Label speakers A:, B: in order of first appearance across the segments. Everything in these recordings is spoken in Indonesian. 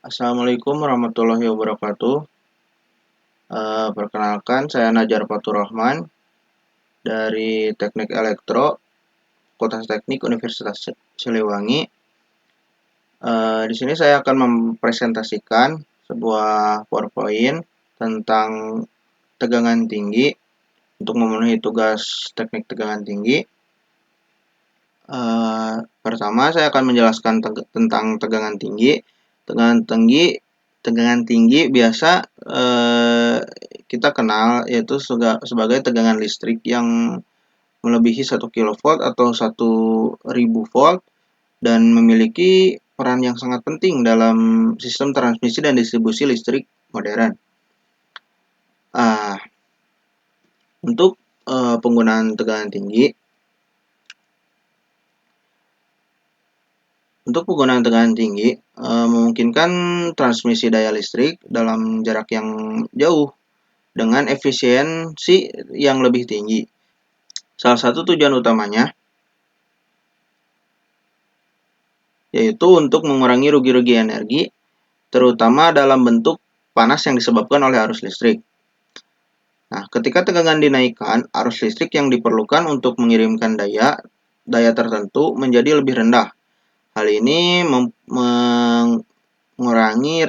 A: Assalamualaikum warahmatullahi wabarakatuh. Perkenalkan, saya Najar Faturrahman dari Teknik Elektro, Fakultas Teknik Universitas Siliwangi. Di sini saya akan mempresentasikan sebuah PowerPoint tentang tegangan tinggi untuk memenuhi tugas teknik tegangan tinggi. Pertama, saya akan menjelaskan tentang tegangan tinggi. Tegangan tinggi biasa kita kenal yaitu sebagai tegangan listrik yang melebihi 1 kV atau 1000 volt dan memiliki peran yang sangat penting dalam sistem transmisi dan distribusi listrik modern. Untuk penggunaan tegangan tinggi, memungkinkan transmisi daya listrik dalam jarak yang jauh dengan efisiensi yang lebih tinggi. Salah satu tujuan utamanya yaitu untuk mengurangi rugi-rugi energi, terutama dalam bentuk panas yang disebabkan oleh arus listrik. Nah, ketika tegangan dinaikkan, arus listrik yang diperlukan untuk mengirimkan daya tertentu menjadi lebih rendah. Hal ini mengurangi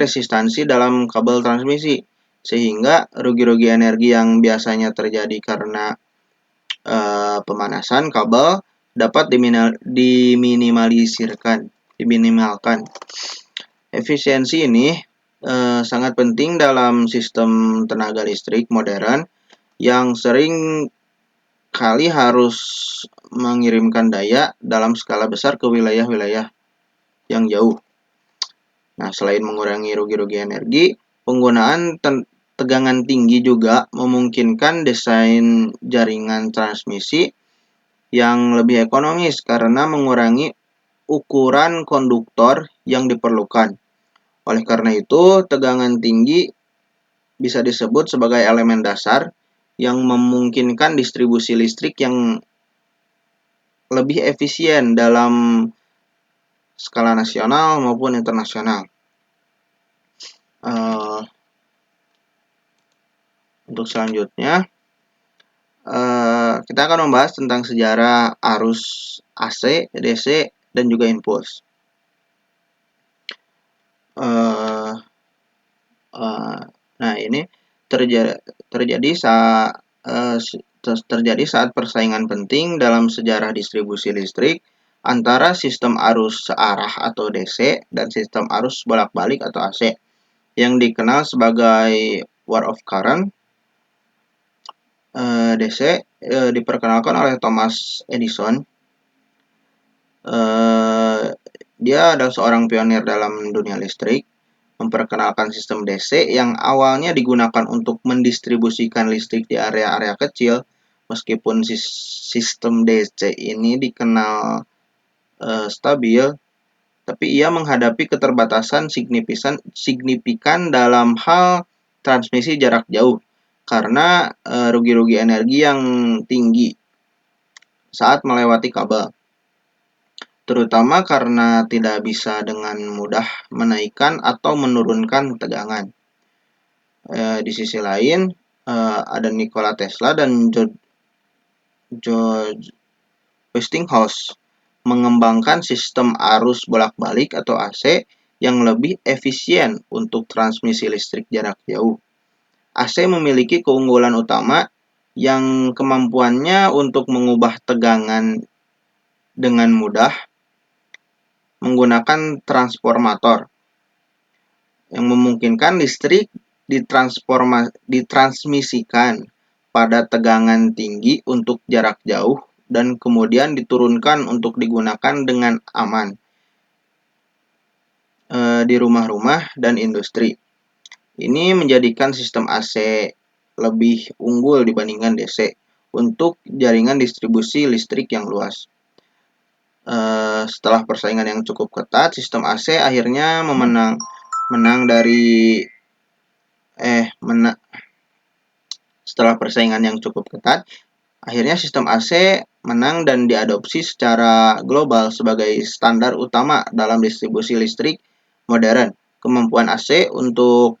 A: resistansi dalam kabel transmisi, sehingga rugi-rugi energi yang biasanya terjadi karena pemanasan kabel dapat diminimalkan. Efisiensi ini sangat penting dalam sistem tenaga listrik modern yang sering kali harus mengirimkan daya dalam skala besar ke wilayah-wilayah yang jauh. Nah, selain mengurangi rugi-rugi energi, penggunaan tegangan tinggi juga memungkinkan desain jaringan transmisi yang lebih ekonomis karena mengurangi ukuran konduktor yang diperlukan. Oleh karena itu, tegangan tinggi bisa disebut sebagai elemen dasar yang memungkinkan distribusi listrik yang lebih efisien dalam skala nasional maupun internasional. Untuk selanjutnya, kita akan membahas tentang sejarah arus AC, DC, dan juga impuls. Nah, ini terjadi saat persaingan penting dalam sejarah distribusi listrik antara sistem arus searah atau DC dan sistem arus bolak-balik atau AC yang dikenal sebagai war of current. DC diperkenalkan oleh Thomas Edison. Dia adalah seorang pionir dalam dunia listrik, memperkenalkan sistem DC yang awalnya digunakan untuk mendistribusikan listrik di area-area kecil. Meskipun sistem DC ini dikenal stabil, tapi ia menghadapi keterbatasan signifikan dalam hal transmisi jarak jauh karena rugi-rugi energi yang tinggi saat melewati kabel, terutama karena tidak bisa dengan mudah menaikkan atau menurunkan tegangan. Di sisi lain, ada Nikola Tesla dan George Westinghouse mengembangkan sistem arus bolak-balik atau AC yang lebih efisien untuk transmisi listrik jarak jauh. AC memiliki keunggulan utama yang kemampuannya untuk mengubah tegangan dengan mudah menggunakan transformator yang memungkinkan listrik ditransmisikan pada tegangan tinggi untuk jarak jauh dan kemudian diturunkan untuk digunakan dengan aman di rumah-rumah dan industri. Ini menjadikan sistem AC lebih unggul dibandingkan DC untuk jaringan distribusi listrik yang luas. Setelah persaingan yang cukup ketat, sistem AC akhirnya setelah persaingan yang cukup ketat, akhirnya sistem AC menang dan diadopsi secara global sebagai standar utama dalam distribusi listrik modern kemampuan AC untuk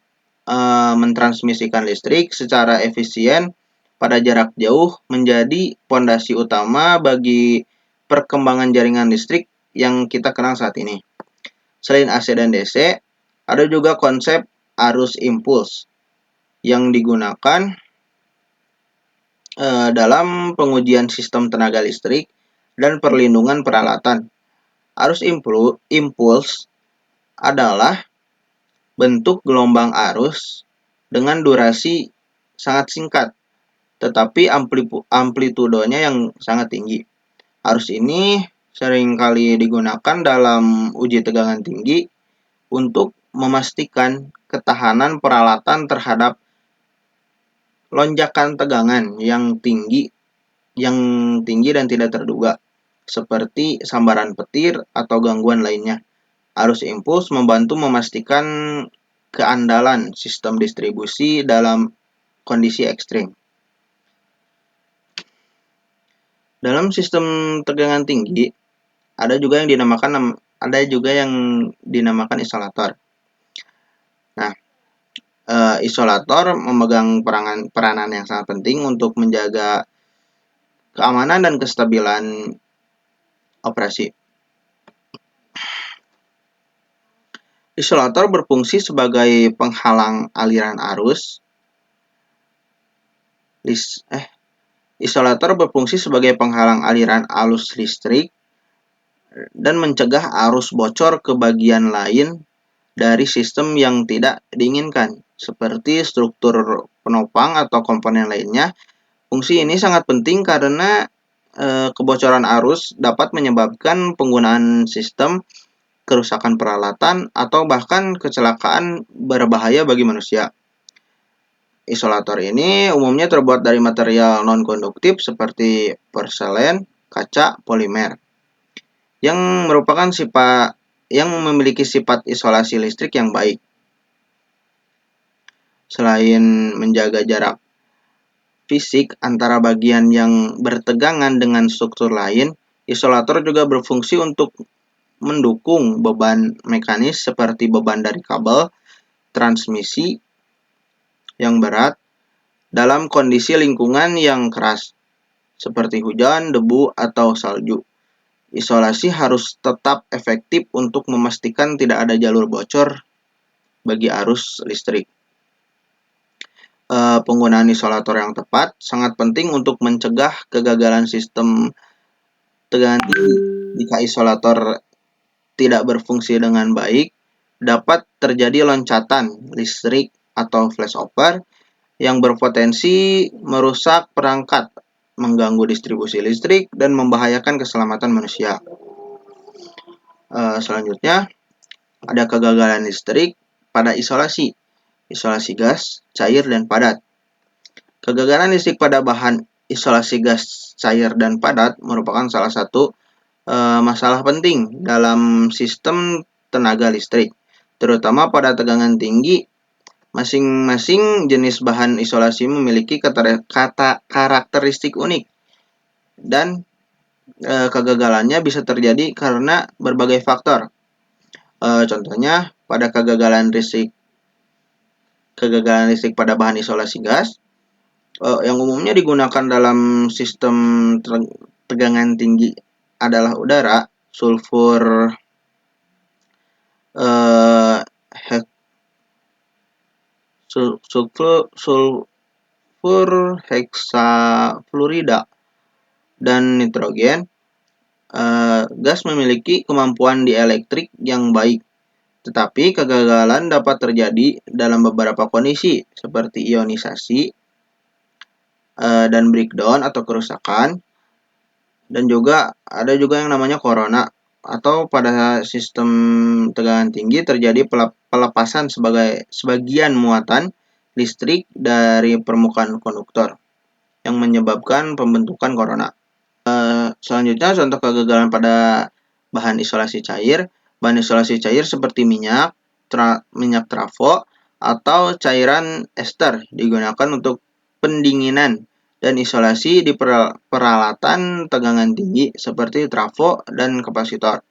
A: mentransmisikan listrik secara efisien pada jarak jauh menjadi pondasi utama bagi perkembangan jaringan listrik yang kita kenal saat ini. Selain AC dan DC, ada juga konsep arus impuls yang digunakan dalam pengujian sistem tenaga listrik dan perlindungan peralatan. Arus impuls adalah bentuk gelombang arus dengan durasi sangat singkat, tetapi amplitudonya yang sangat tinggi. Arus ini seringkali digunakan dalam uji tegangan tinggi untuk memastikan ketahanan peralatan terhadap lonjakan tegangan yang tinggi dan tidak terduga, seperti sambaran petir atau gangguan lainnya. Arus impuls membantu memastikan keandalan sistem distribusi dalam kondisi ekstrim. Dalam sistem tegangan tinggi, ada juga yang dinamakan isolator. Nah, isolator memegang peranan yang sangat penting untuk menjaga keamanan dan kestabilan operasi. Isolator berfungsi sebagai penghalang aliran arus. Isolator berfungsi sebagai penghalang aliran arus listrik dan mencegah arus bocor ke bagian lain dari sistem yang tidak diinginkan, seperti struktur penopang atau komponen lainnya. Fungsi ini sangat penting karena kebocoran arus dapat menyebabkan penggunaan sistem, kerusakan peralatan, atau bahkan kecelakaan berbahaya bagi manusia. Isolator ini umumnya terbuat dari material non-konduktif seperti porselen, kaca, polimer, yang memiliki sifat isolasi listrik yang baik. Selain menjaga jarak fisik antara bagian yang bertegangan dengan struktur lain, isolator juga berfungsi untuk mendukung beban mekanis seperti beban dari kabel, transmisi yang berat dalam kondisi lingkungan yang keras, seperti hujan, debu, atau salju. Isolasi harus tetap efektif untuk memastikan tidak ada jalur bocor bagi arus listrik. Penggunaan isolator yang tepat sangat penting untuk mencegah kegagalan sistem tegangan tinggi. Jika isolator tidak berfungsi dengan baik, dapat terjadi loncatan listrik atau flashover yang berpotensi merusak perangkat, mengganggu distribusi listrik, dan membahayakan keselamatan manusia. Selanjutnya, ada kegagalan listrik pada isolasi gas, cair, dan padat. Kegagalan listrik pada bahan isolasi gas, cair, dan padat merupakan salah satu masalah penting dalam sistem tenaga listrik, terutama pada tegangan tinggi. Masing-masing jenis bahan isolasi memiliki karakteristik unik, dan kegagalannya bisa terjadi karena berbagai faktor. Contohnya, pada kegagalan listrik pada bahan isolasi gas, yang umumnya digunakan dalam sistem tegangan tinggi adalah udara, sulfur heksafluorida dan nitrogen. Gas memiliki kemampuan dielektrik yang baik, tetapi kegagalan dapat terjadi dalam beberapa kondisi seperti ionisasi dan breakdown atau kerusakan. Dan juga ada yang namanya corona, atau pada sistem tegangan tinggi terjadi pelepasan sebagian muatan listrik dari permukaan konduktor yang menyebabkan pembentukan corona. Selanjutnya, contoh kegagalan pada bahan isolasi cair. Bahan isolasi cair seperti minyak trafo, atau cairan ester digunakan untuk pendinginan dan isolasi di peralatan tegangan tinggi seperti trafo dan kapasitor.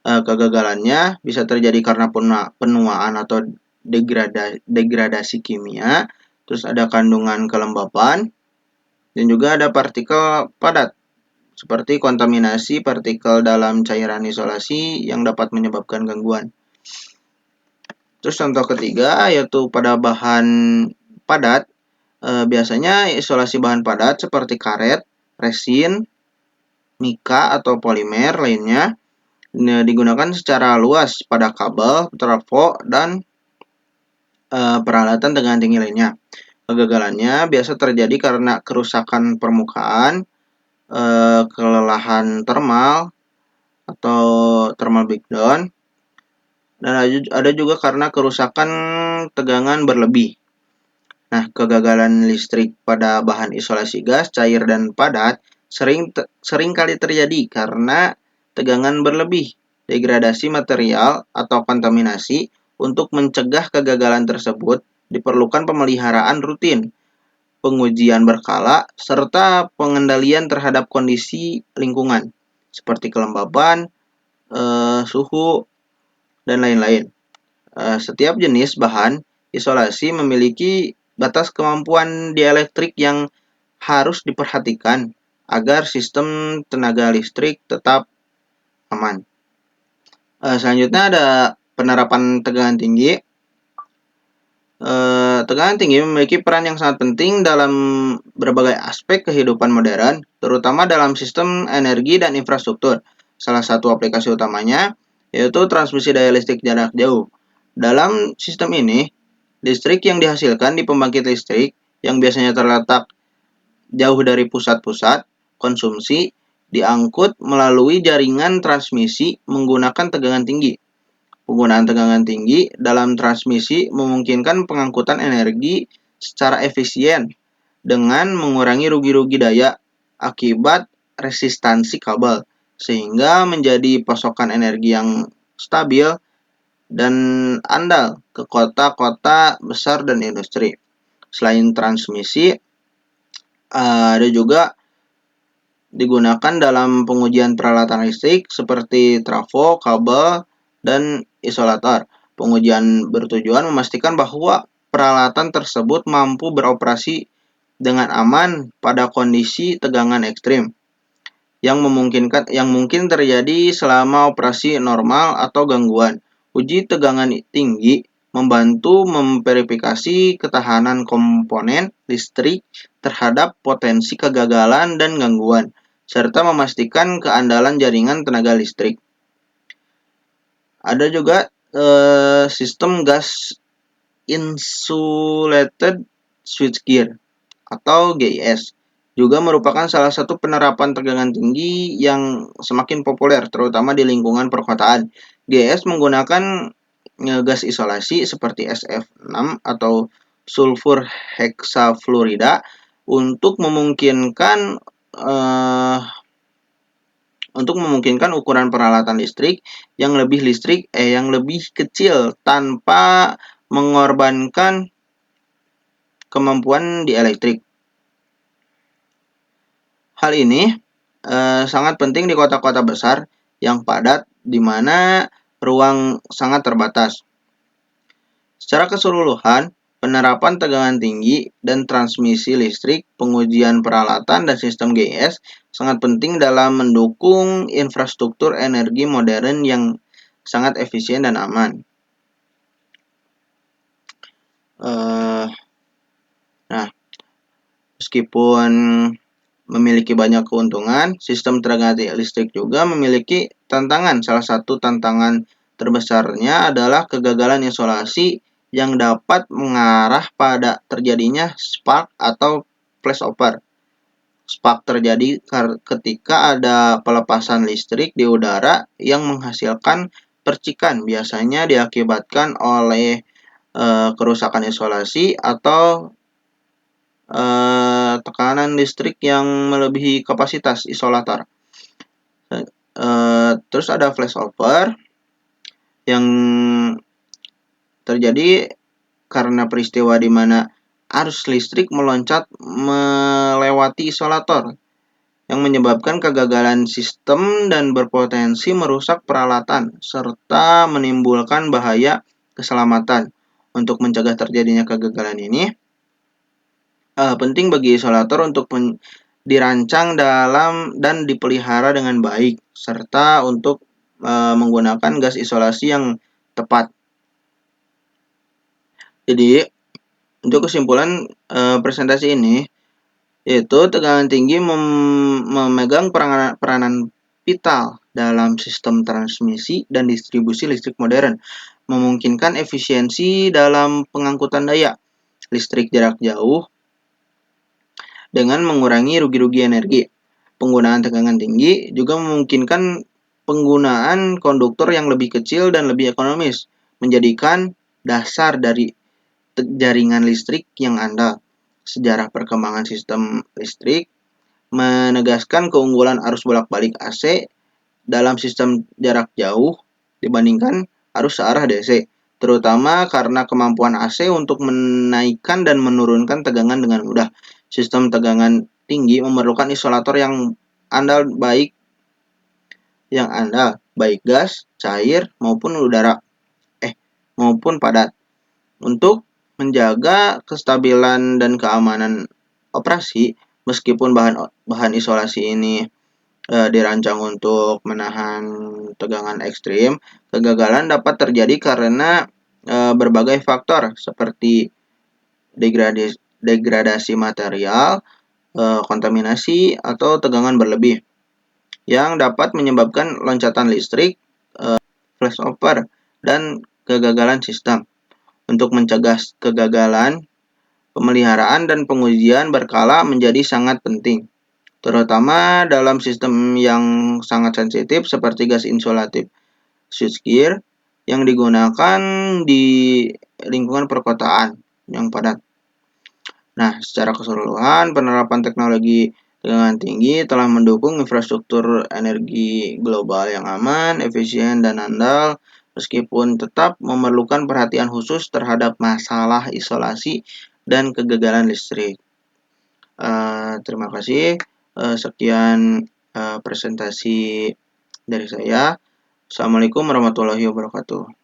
A: Kegagalannya bisa terjadi karena penuaan atau degradasi kimia, terus ada kandungan kelembapan, dan juga ada partikel padat, seperti kontaminasi partikel dalam cairan isolasi yang dapat menyebabkan gangguan. Terus contoh ketiga yaitu pada bahan padat, biasanya isolasi bahan padat seperti karet, resin, mika atau polimer lainnya digunakan secara luas pada kabel, trafo, dan peralatan tegangan tinggi lainnya. Kegagalannya biasa terjadi karena kerusakan permukaan, kelelahan thermal atau thermal breakdown, dan ada juga karena kerusakan tegangan berlebih. Nah, kegagalan listrik pada bahan isolasi gas, cair, dan padat sering kali terjadi karena tegangan berlebih, degradasi material, atau kontaminasi. Untuk mencegah kegagalan tersebut, diperlukan pemeliharaan rutin, pengujian berkala, serta pengendalian terhadap kondisi lingkungan, seperti kelembaban, suhu, dan lain-lain. Setiap jenis bahan isolasi memiliki batas kemampuan dielektrik yang harus diperhatikan agar sistem tenaga listrik tetap aman. Selanjutnya ada penerapan tegangan tinggi. Tegangan tinggi memiliki peran yang sangat penting dalam berbagai aspek kehidupan modern, terutama dalam sistem energi dan infrastruktur. Salah satu aplikasi utamanya yaitu transmisi daya listrik jarak jauh. Dalam sistem ini, listrik yang dihasilkan di pembangkit listrik yang biasanya terletak jauh dari pusat-pusat konsumsi diangkut melalui jaringan transmisi menggunakan tegangan tinggi. Penggunaan tegangan tinggi dalam transmisi memungkinkan pengangkutan energi secara efisien dengan mengurangi rugi-rugi daya akibat resistansi kabel, sehingga menjadi pasokan energi yang stabil dan andal ke kota-kota besar dan industri. Selain transmisi, ada juga digunakan dalam pengujian peralatan listrik seperti trafo, kabel, dan isolator. Pengujian bertujuan memastikan bahwa peralatan tersebut mampu beroperasi dengan aman pada kondisi tegangan ekstrim yang mungkin terjadi selama operasi normal atau gangguan. Uji tegangan tinggi membantu memverifikasi ketahanan komponen listrik terhadap potensi kegagalan dan gangguan, serta memastikan keandalan jaringan tenaga listrik. Ada juga sistem gas insulated switchgear atau GIS, juga merupakan salah satu penerapan tegangan tinggi yang semakin populer, terutama di lingkungan perkotaan. GIS menggunakan gas isolasi seperti SF6 atau sulfur heksafluorida untuk memungkinkan ukuran peralatan listrik yang lebih kecil tanpa mengorbankan kemampuan dielektrik. Hal ini sangat penting di kota-kota besar yang padat, di mana ruang sangat terbatas. Secara keseluruhan, penerapan tegangan tinggi dan transmisi listrik, pengujian peralatan, dan sistem GIS sangat penting dalam mendukung infrastruktur energi modern yang sangat efisien dan aman. Nah, meskipun memiliki banyak keuntungan, sistem tenaga listrik juga memiliki tantangan. Salah satu tantangan terbesarnya adalah kegagalan isolasi yang dapat mengarah pada terjadinya spark atau flashover. Spark terjadi ketika ada pelepasan listrik di udara yang menghasilkan percikan, biasanya diakibatkan oleh kerusakan isolasi atau tekanan listrik yang melebihi kapasitas isolator. Terus ada flashover yang terjadi karena peristiwa di mana arus listrik meloncat melewati isolator yang menyebabkan kegagalan sistem dan berpotensi merusak peralatan serta menimbulkan bahaya keselamatan. Untuk mencegah terjadinya kegagalan ini, penting bagi isolator untuk dirancang dalam dan dipelihara dengan baik, serta untuk menggunakan gas isolasi yang tepat. Jadi, untuk kesimpulan presentasi ini, yaitu tegangan tinggi memegang peranan vital dalam sistem transmisi dan distribusi listrik modern, memungkinkan efisiensi dalam pengangkutan daya listrik jarak jauh dengan mengurangi rugi-rugi energi. Penggunaan tegangan tinggi juga memungkinkan penggunaan konduktor yang lebih kecil dan lebih ekonomis, menjadikan dasar dari jaringan listrik yang andal. Sejarah perkembangan sistem listrik menegaskan keunggulan arus bolak-balik AC dalam sistem jarak jauh dibandingkan arus searah DC, terutama karena kemampuan AC untuk menaikkan dan menurunkan tegangan dengan mudah. Sistem tegangan tinggi memerlukan isolator yang andal baik gas, cair maupun udara maupun padat untuk menjaga kestabilan dan keamanan operasi. Meskipun bahan isolasi ini dirancang untuk menahan tegangan ekstrim, kegagalan dapat terjadi karena berbagai faktor seperti degradasi material, kontaminasi, atau tegangan berlebih yang dapat menyebabkan loncatan listrik, flashover, dan kegagalan sistem. Untuk mencegah kegagalan, pemeliharaan dan pengujian berkala menjadi sangat penting, terutama dalam sistem yang sangat sensitif seperti gas insulatif switchgear yang digunakan di lingkungan perkotaan yang padat. Nah, secara keseluruhan, penerapan teknologi tegangan tinggi telah mendukung infrastruktur energi global yang aman, efisien, dan andal, meskipun tetap memerlukan perhatian khusus terhadap masalah isolasi dan kegagalan listrik. Terima kasih. Sekian presentasi dari saya. Assalamualaikum warahmatullahi wabarakatuh.